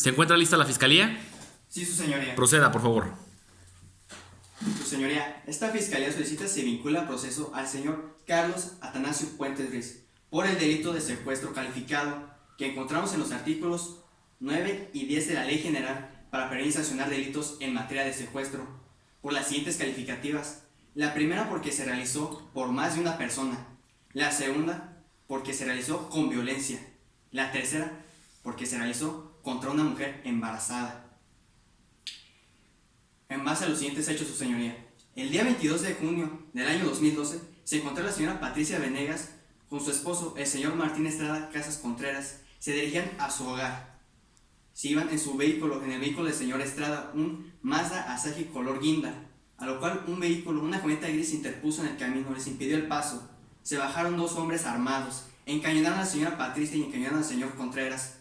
¿Se encuentra lista la fiscalía? Sí, su señoría. Proceda, por favor. Su señoría, esta fiscalía solicita se vincula a proceso al señor Carlos Atanasio Puentes Ruiz por el delito de secuestro calificado que encontramos en los artículos 9 y 10 de la Ley General para prevenir y sancionar delitos en materia de secuestro por las siguientes calificativas. La primera porque se realizó por más de una persona. La segunda porque se realizó con violencia. La tercera porque se realizó contra una mujer embarazada. En base a los siguientes hechos, su señoría. El día 22 de junio del año 2012 se encontró la señora Patricia Venegas con su esposo, el señor Martín Estrada Casas Contreras. Se dirigían a su hogar. Se iban en su vehículo, en el vehículo del señor Estrada, un Mazda Asahi color guinda, a lo cual un vehículo, una camioneta gris, se interpuso en el camino, les impidió el paso. Se bajaron dos hombres armados, encañonaron a la señora Patricia y encañonaron al señor Contreras.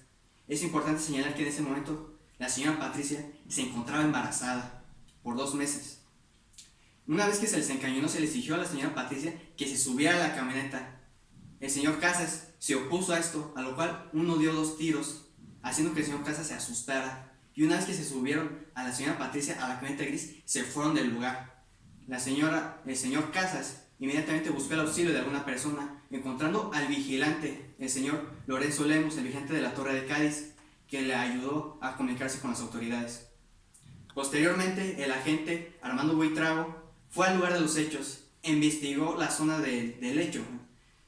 Es importante señalar que en ese momento la señora Patricia se encontraba embarazada por 2 meses. Una vez que se les encañonó, se le exigió a la señora Patricia que se subiera a la camioneta. El señor Casas se opuso a esto, a lo cual uno dio 2 tiros, haciendo que el señor Casas se asustara. Y una vez que se subieron a la señora Patricia a la camioneta gris, se fueron del lugar. El señor Casas inmediatamente buscó el auxilio de alguna persona, encontrando al vigilante, el señor Lorenzo Lemos, el vigilante de la Torre de Cádiz, que le ayudó a comunicarse con las autoridades. Posteriormente, el agente Armando Buitrago fue al lugar de los hechos, investigó la zona del hecho,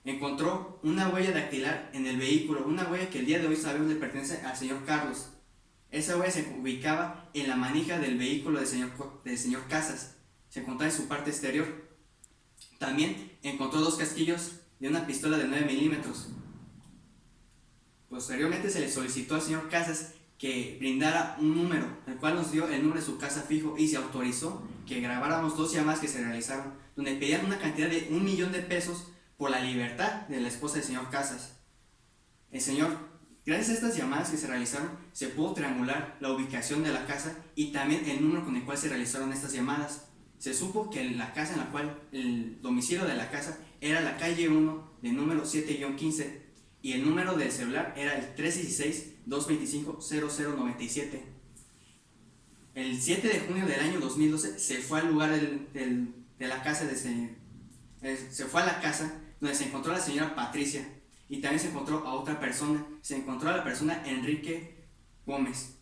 encontró una huella dactilar en el vehículo, una huella que el día de hoy sabemos le pertenece al señor Carlos. Esa huella se ubicaba en la manija del vehículo del señor Casas, se encontraba en su parte exterior. También encontró 2 casquillos de una pistola de 9 milímetros. Posteriormente se le solicitó al señor Casas que brindara un número, el cual nos dio el número de su casa fijo y se autorizó que grabáramos 2 llamadas que se realizaron, donde pedían una cantidad de $1,000,000 por la libertad de la esposa del señor Casas. Gracias a estas llamadas que se realizaron, se pudo triangular la ubicación de la casa y también el número con el cual se realizaron estas llamadas. Se supo que la casa en la cual, el domicilio de la casa era la calle 1 de número 7-15 y el número del celular era el 316-225-0097. El 7 de junio del año 2012 se fue al lugar de la casa se fue a la casa donde se encontró a la señora Patricia y también se encontró a otra persona. Se encontró a la persona Enrique Gómez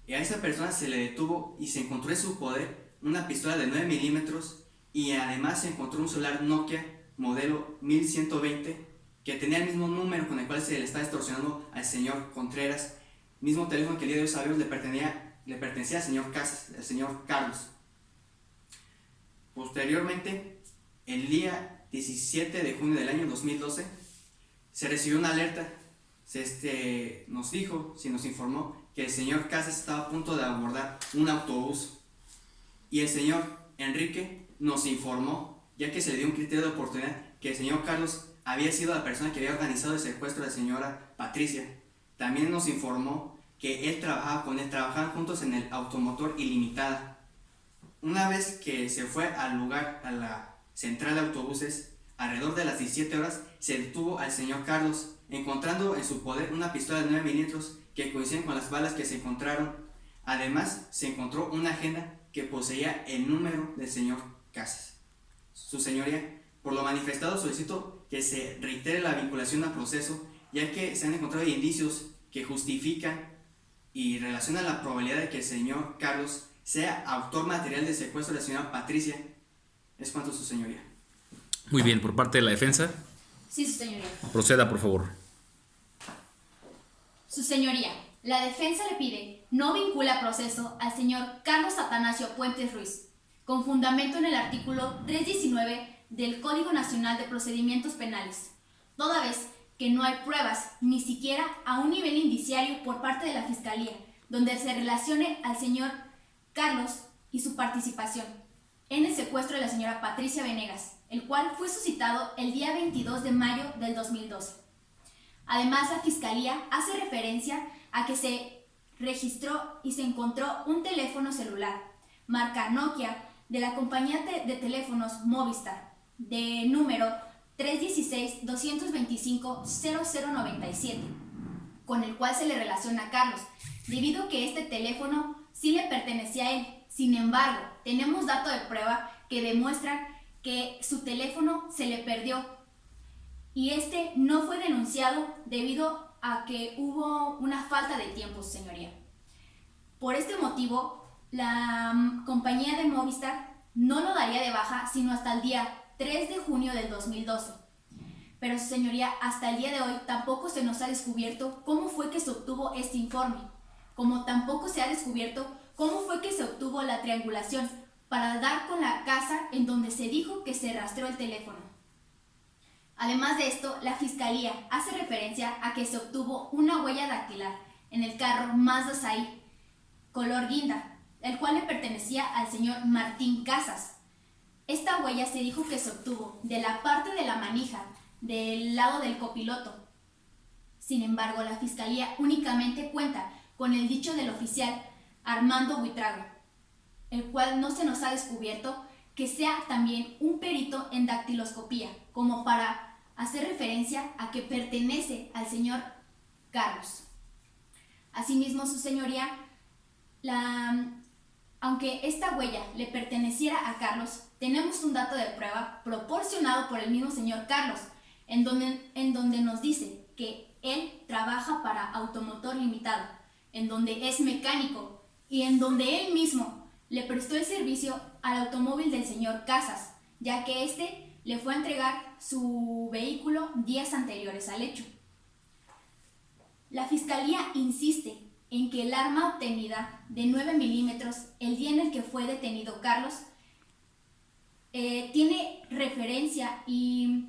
y a esa persona se le detuvo y se encontró en su poder una pistola de 9 milímetros y además se encontró un celular Nokia modelo 1120 que tenía el mismo número con el cual se le estaba extorsionando al señor Contreras, mismo teléfono que el día de hoy sabemos le pertenecía al señor Casas, al señor Carlos. Posteriormente, el día 17 de junio del año 2012 se recibió una alerta. Nos informó que el señor Casas estaba a punto de abordar un autobús y el señor Enrique nos informó, ya que se le dio un criterio de oportunidad, que el señor Carlos había sido la persona que había organizado el secuestro de la señora Patricia. También nos informó que él trabajaban juntos en el Automotor Ilimitada. Una vez que se fue al lugar, a la central de autobuses, alrededor de las 17 horas, se detuvo al señor Carlos, encontrando en su poder una pistola de 9 milímetros que coinciden con las balas que se encontraron. Además, se encontró una agenda que poseía el número del señor Casas. Su señoría, por lo manifestado solicito que se reitere la vinculación a proceso, ya que se han encontrado indicios que justifican y relacionan la probabilidad de que el señor Carlos sea autor material del secuestro de la señora Patricia. Es cuanto, su señoría. Muy bien, por parte de la defensa. Sí, su señoría. Proceda, por favor. Su señoría, la defensa le pide no vincula a proceso al señor Carlos Atanasio Puentes Ruiz, con fundamento en el artículo 319 del Código Nacional de Procedimientos Penales, toda vez que no hay pruebas, ni siquiera a un nivel indiciario por parte de la Fiscalía, donde se relacione al señor Carlos y su participación en el secuestro de la señora Patricia Venegas, el cual fue suscitado el día 22 de mayo del 2012. Además, la Fiscalía hace referencia a que se registró y se encontró un teléfono celular, marca Nokia, de la compañía de teléfonos Movistar, de número 316-225-0097, con el cual se le relaciona a Carlos, debido a que este teléfono sí le pertenecía a él. Sin embargo, tenemos datos de prueba que demuestran que su teléfono se le perdió y este no fue denunciado debido a que hubo una falta de tiempo, señoría. Por este motivo, la compañía de Movistar no lo daría de baja sino hasta el día 3 de junio del 2012. Pero, señoría, hasta el día de hoy tampoco se nos ha descubierto cómo fue que se obtuvo este informe, como tampoco se ha descubierto cómo fue que se obtuvo la triangulación para dar con la casa en donde se dijo que se rastreó el teléfono. Además de esto, la Fiscalía hace referencia a que se obtuvo una huella dactilar en el carro Mazda 6 color guinda, el cual le pertenecía al señor Martín Casas. Esta huella se dijo que se obtuvo de la parte de la manija del lado del copiloto. Sin embargo, la Fiscalía únicamente cuenta con el dicho del oficial Armando Buitrago, el cual no se nos ha descubierto que sea también un perito en dactiloscopía, como para hacer referencia a que pertenece al señor Carlos. Asimismo, su señoría, aunque esta huella le perteneciera a Carlos, tenemos un dato de prueba proporcionado por el mismo señor Carlos, en donde nos dice que él trabaja para Automotor Limitado, en donde es mecánico y en donde él mismo le prestó el servicio al automóvil del señor Casas, ya que éste le fue a entregar su vehículo días anteriores al hecho. La Fiscalía insiste en que el arma obtenida de 9 milímetros el día en el que fue detenido Carlos tiene referencia y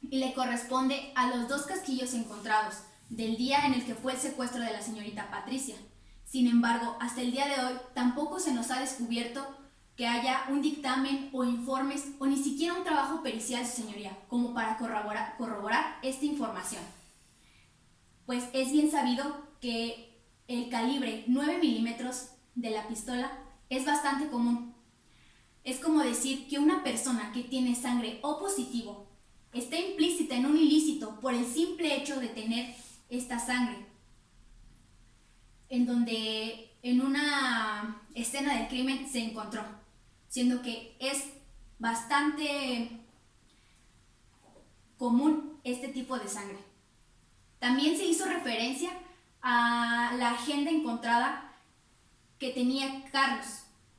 le corresponde a los 2 casquillos encontrados del día en el que fue el secuestro de la señorita Patricia. Sin embargo, hasta el día de hoy tampoco se nos ha descubierto que haya un dictamen o informes o ni siquiera un trabajo pericial, su señoría, como para corroborar esta información. Pues es bien sabido que el calibre 9 milímetros de la pistola es bastante común. Es como decir que una persona que tiene sangre O positivo está implícita en un ilícito por el simple hecho de tener esta sangre, en donde en una escena del crimen se encontró, siendo que es bastante común este tipo de sangre. También se hizo referencia a la agenda encontrada que tenía Carlos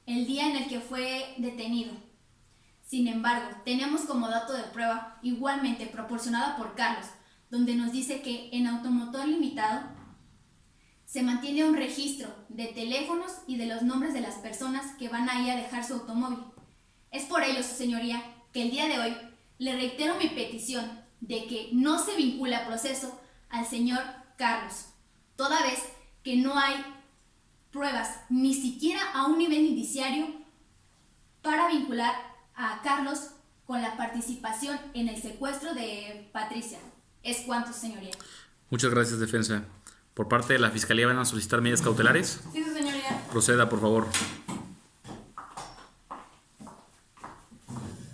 el día en el que fue detenido. Sin embargo, tenemos como dato de prueba igualmente proporcionada por Carlos, donde nos dice que en Automotor Limitado se mantiene un registro de teléfonos y de los nombres de las personas que van ahí a dejar su automóvil. Es por ello, su señoría, que el día de hoy le reitero mi petición de que no se vincule a proceso al señor Carlos, toda vez que no hay pruebas, ni siquiera a un nivel indiciario, para vincular a Carlos con la participación en el secuestro de Patricia. Es cuanto, señoría. Muchas gracias, defensa. Por parte de la Fiscalía, ¿van a solicitar medidas cautelares? Sí, su señoría. Proceda, por favor.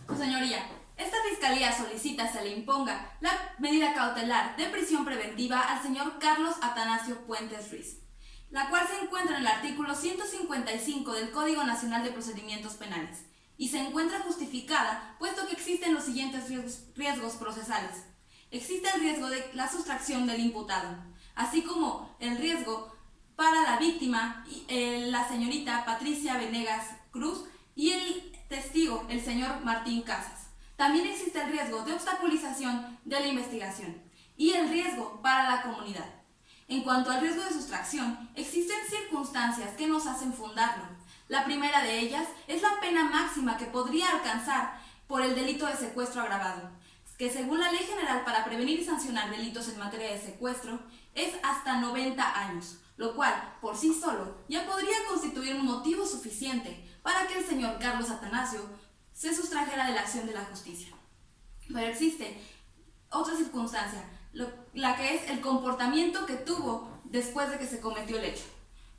Su señoría, esta fiscalía solicita se le imponga la medida cautelar de prisión preventiva al señor Carlos Atanasio Puentes Ruiz, la cual se encuentra en el artículo 155 del Código Nacional de Procedimientos Penales y se encuentra justificada puesto que existen los siguientes riesgos procesales. Existe el riesgo de la sustracción del imputado, así como el riesgo para la víctima, la señorita Patricia Venegas Cruz, y el testigo, el señor Martín Casas. También existe el riesgo de obstaculización de la investigación y el riesgo para la comunidad. En cuanto al riesgo de sustracción, existen circunstancias que nos hacen fundarlo. La primera de ellas es la pena máxima que podría alcanzar por el delito de secuestro agravado, que según la Ley General para prevenir y sancionar delitos en materia de secuestro es hasta 90 años, lo cual por sí solo ya podría constituir un motivo suficiente para que el señor Carlos Atanasio se sustrajera de la acción de la justicia. Pero existe otra circunstancia, la que es el comportamiento que tuvo después de que se cometió el hecho,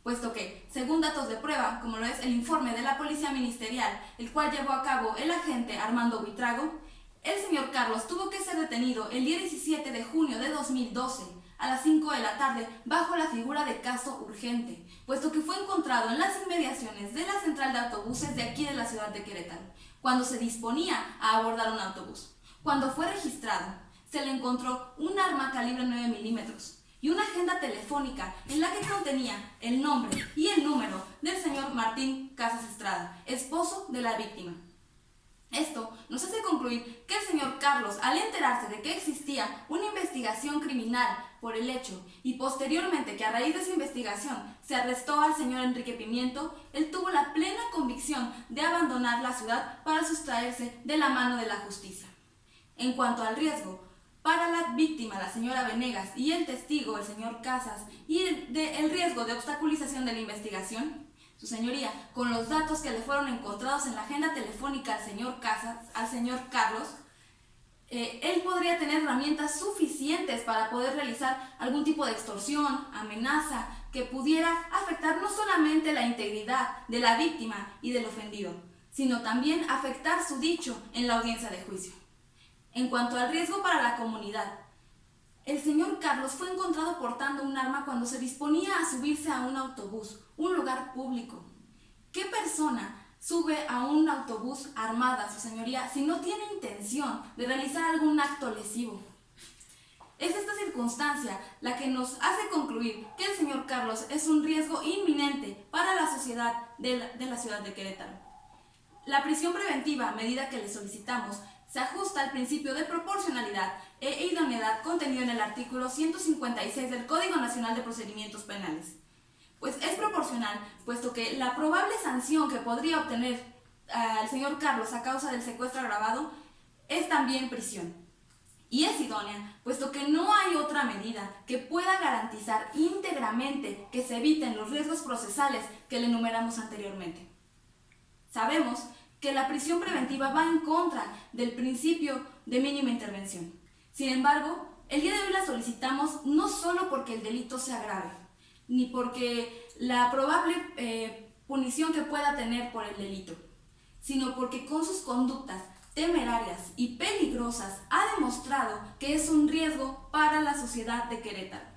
puesto que, según datos de prueba, como lo es el informe de la Policía Ministerial, el cual llevó a cabo el agente Armando Buitrago, el señor Carlos tuvo que ser detenido el día 17 de junio de 2012 a las 5 de la tarde bajo la figura de caso urgente, puesto que fue encontrado en las inmediaciones de la central de autobuses de aquí de la ciudad de Querétaro, cuando se disponía a abordar un autobús. Cuando fue registrado, se le encontró un arma calibre 9 milímetros y una agenda telefónica en la que contenía el nombre y el número del señor Martín Casas Estrada, esposo de la víctima. Esto nos hace concluir que el señor Carlos, al enterarse de que existía una investigación criminal por el hecho y posteriormente que a raíz de esa investigación se arrestó al señor Enrique Pimiento, él tuvo la plena convicción de abandonar la ciudad para sustraerse de la mano de la justicia. En cuanto al riesgo para la víctima, la señora Venegas, y el testigo, el señor Casas, y el riesgo de obstaculización de la investigación, su señoría, con los datos que le fueron encontrados en la agenda telefónica al señor Casas, al señor Carlos, él podría tener herramientas suficientes para poder realizar algún tipo de extorsión, amenaza, que pudiera afectar no solamente la integridad de la víctima y del ofendido, sino también afectar su dicho en la audiencia de juicio. En cuanto al riesgo para la comunidad, el señor Carlos fue encontrado portando un arma cuando se disponía a subirse a un autobús, un lugar público. ¿Qué persona sube a un autobús armada, su señoría, si no tiene intención de realizar algún acto lesivo? Es esta circunstancia la que nos hace concluir que el señor Carlos es un riesgo inminente para la sociedad de la ciudad de Querétaro. La prisión preventiva, medida que le solicitamos, se ajusta al principio de proporcionalidad e idoneidad contenido en el artículo 156 del Código Nacional de Procedimientos Penales. Pues es proporcional, puesto que la probable sanción que podría obtener el señor Carlos a causa del secuestro agravado es también prisión. Y es idónea, puesto que no hay otra medida que pueda garantizar íntegramente que se eviten los riesgos procesales que le enumeramos anteriormente. Sabemos que la prisión preventiva va en contra del principio de mínima intervención. Sin embargo, el día de hoy la solicitamos no solo porque el delito sea grave, ni porque la probable punición que pueda tener por el delito, sino porque con sus conductas temerarias y peligrosas ha demostrado que es un riesgo para la sociedad de Querétaro.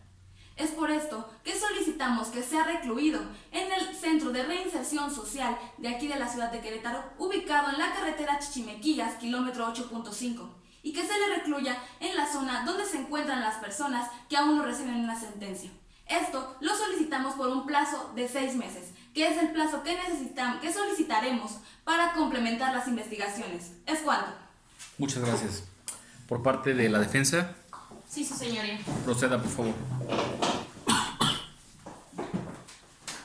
Es por esto que solicitamos que sea recluido en el Centro de Reinserción Social de aquí de la ciudad de Querétaro, ubicado en la carretera Chichimequillas, kilómetro 8.5, y que se le recluya en la zona donde se encuentran las personas que aún no reciben una sentencia. Esto lo solicitamos por un plazo de 6 meses, que es el plazo que solicitaremos para complementar las investigaciones. ¿Es cuánto? Muchas gracias. Por parte de la defensa, Sí, su señoría. proceda, por favor.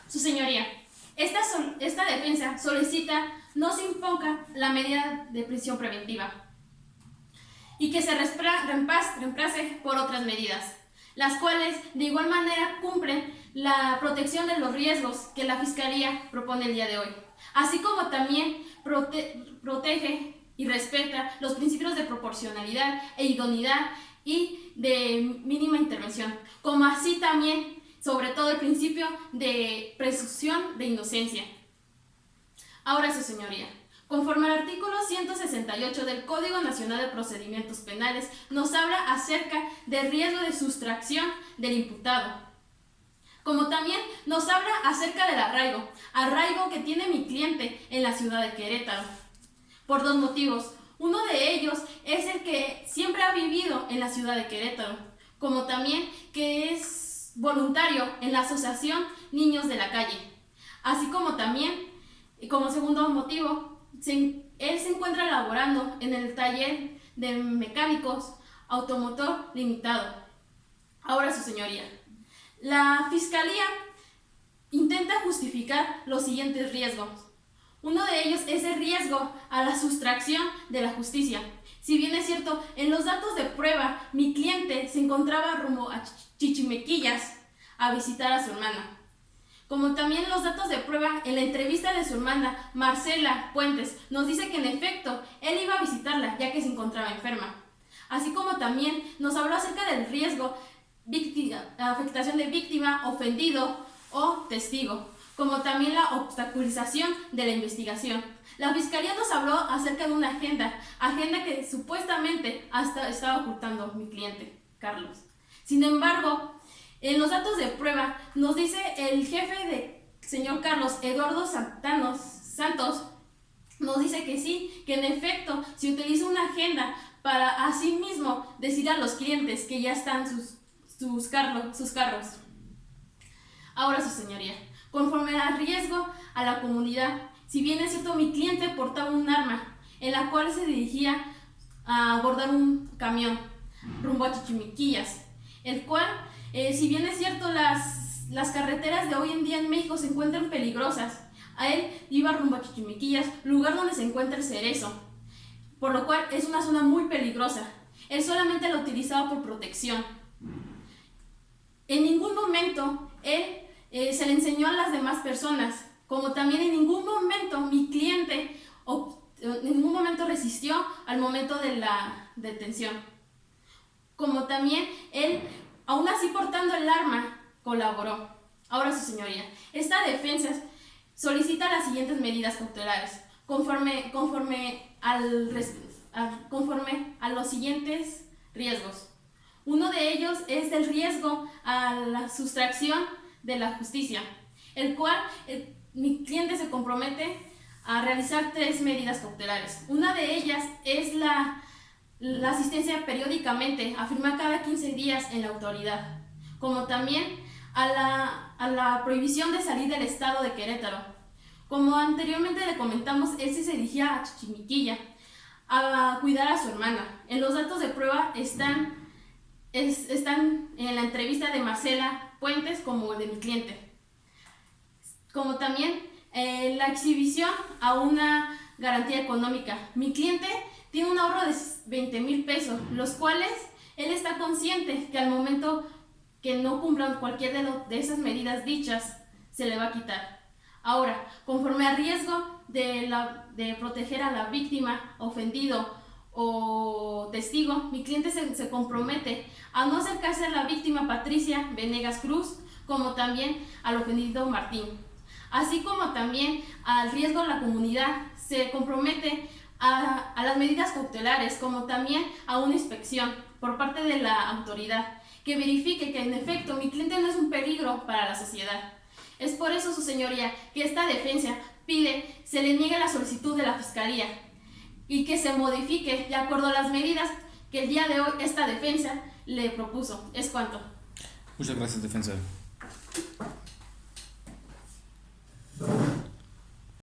Su señoría, esta defensa solicita no se imponga la medida de prisión preventiva y que se reemplace por otras medidas, las cuales de igual manera cumplen la protección de los riesgos que la Fiscalía propone el día de hoy, así como también protege y respeta los principios de proporcionalidad e idoneidad y de mínima intervención, como así también, sobre todo, el principio de presunción de inocencia. Ahora, su señoría, conforme al artículo 168 del Código Nacional de Procedimientos Penales, nos habla acerca del riesgo de sustracción del imputado, como también nos habla acerca del arraigo que tiene mi cliente en la ciudad de Querétaro, por 2 motivos. Uno de ellos es el que siempre ha vivido en la ciudad de Querétaro, como también que es voluntario en la asociación Niños de la Calle, así como también, como segundo motivo, él se encuentra laborando en el taller de mecánicos automotor limitado. Ahora, su señoría, la Fiscalía intenta justificar los siguientes riesgos. Uno de ellos es el riesgo a la sustracción de la justicia. Si bien es cierto, en los datos de prueba, mi cliente se encontraba rumbo a Chichimequillas a visitar a su hermana. Como también los datos de prueba, en la entrevista de su hermana, Marcela Puentes, nos dice que en efecto, él iba a visitarla ya que se encontraba enferma. Así como también nos habló acerca del riesgo, afectación de víctima, ofendido o testigo, como también la obstaculización de la investigación. La Fiscalía nos habló acerca de una agenda que supuestamente estaba ocultando mi cliente, Carlos. Sin embargo, en los datos de prueba nos dice el jefe de señor Carlos, Eduardo Santos, nos dice que sí, que en efecto se utiliza una agenda para asimismo decir a los clientes que ya están sus carros. Ahora, su señoría, conforme al riesgo a la comunidad, si bien es cierto, mi cliente portaba un arma en la cual se dirigía a abordar un camión rumbo a Chichimiquillas, el cual, si bien es cierto, las carreteras de hoy en día en México se encuentran peligrosas, a él iba rumbo a Chichimiquillas, lugar donde se encuentra el Cerezo, por lo cual es una zona muy peligrosa. Él solamente la utilizaba por protección. En ningún momento él se le enseñó a las demás personas, como también en ningún momento mi cliente en ningún momento resistió al momento de la detención. Como también él, aún así portando el arma, colaboró. Ahora, su señoría, esta defensa solicita las siguientes medidas cautelares, conforme a los siguientes riesgos. Uno de ellos es el riesgo a la sustracción de la justicia, el cual mi cliente se compromete a realizar 3 medidas cautelares. Una de ellas es la asistencia periódicamente, a firmar cada 15 días en la autoridad, como también a la prohibición de salir del estado de Querétaro. Como anteriormente le comentamos, él se dirigía a Chichimiquilla a cuidar a su hermana. En los datos de prueba están en la entrevista de Marcela Puentes como de mi cliente. Como también la exhibición a una garantía económica. Mi cliente tiene un ahorro de 20,000 pesos, los cuales él está consciente que al momento que no cumplan cualquier de esas medidas dichas, se le va a quitar. Ahora, conforme al riesgo de proteger a la víctima, ofendido o testigo, mi cliente se compromete a no acercarse a la víctima Patricia Venegas Cruz, como también al ofendido Martín. Así como también al riesgo a la comunidad, se compromete a las medidas cautelares, como también a una inspección por parte de la autoridad, que verifique que en efecto mi cliente no es un peligro para la sociedad. Es por eso, su señoría, que esta defensa pide se le niegue la solicitud de la Fiscalía y que se modifique de acuerdo a las medidas que el día de hoy esta defensa le propuso. Es cuanto. Muchas gracias, defensa.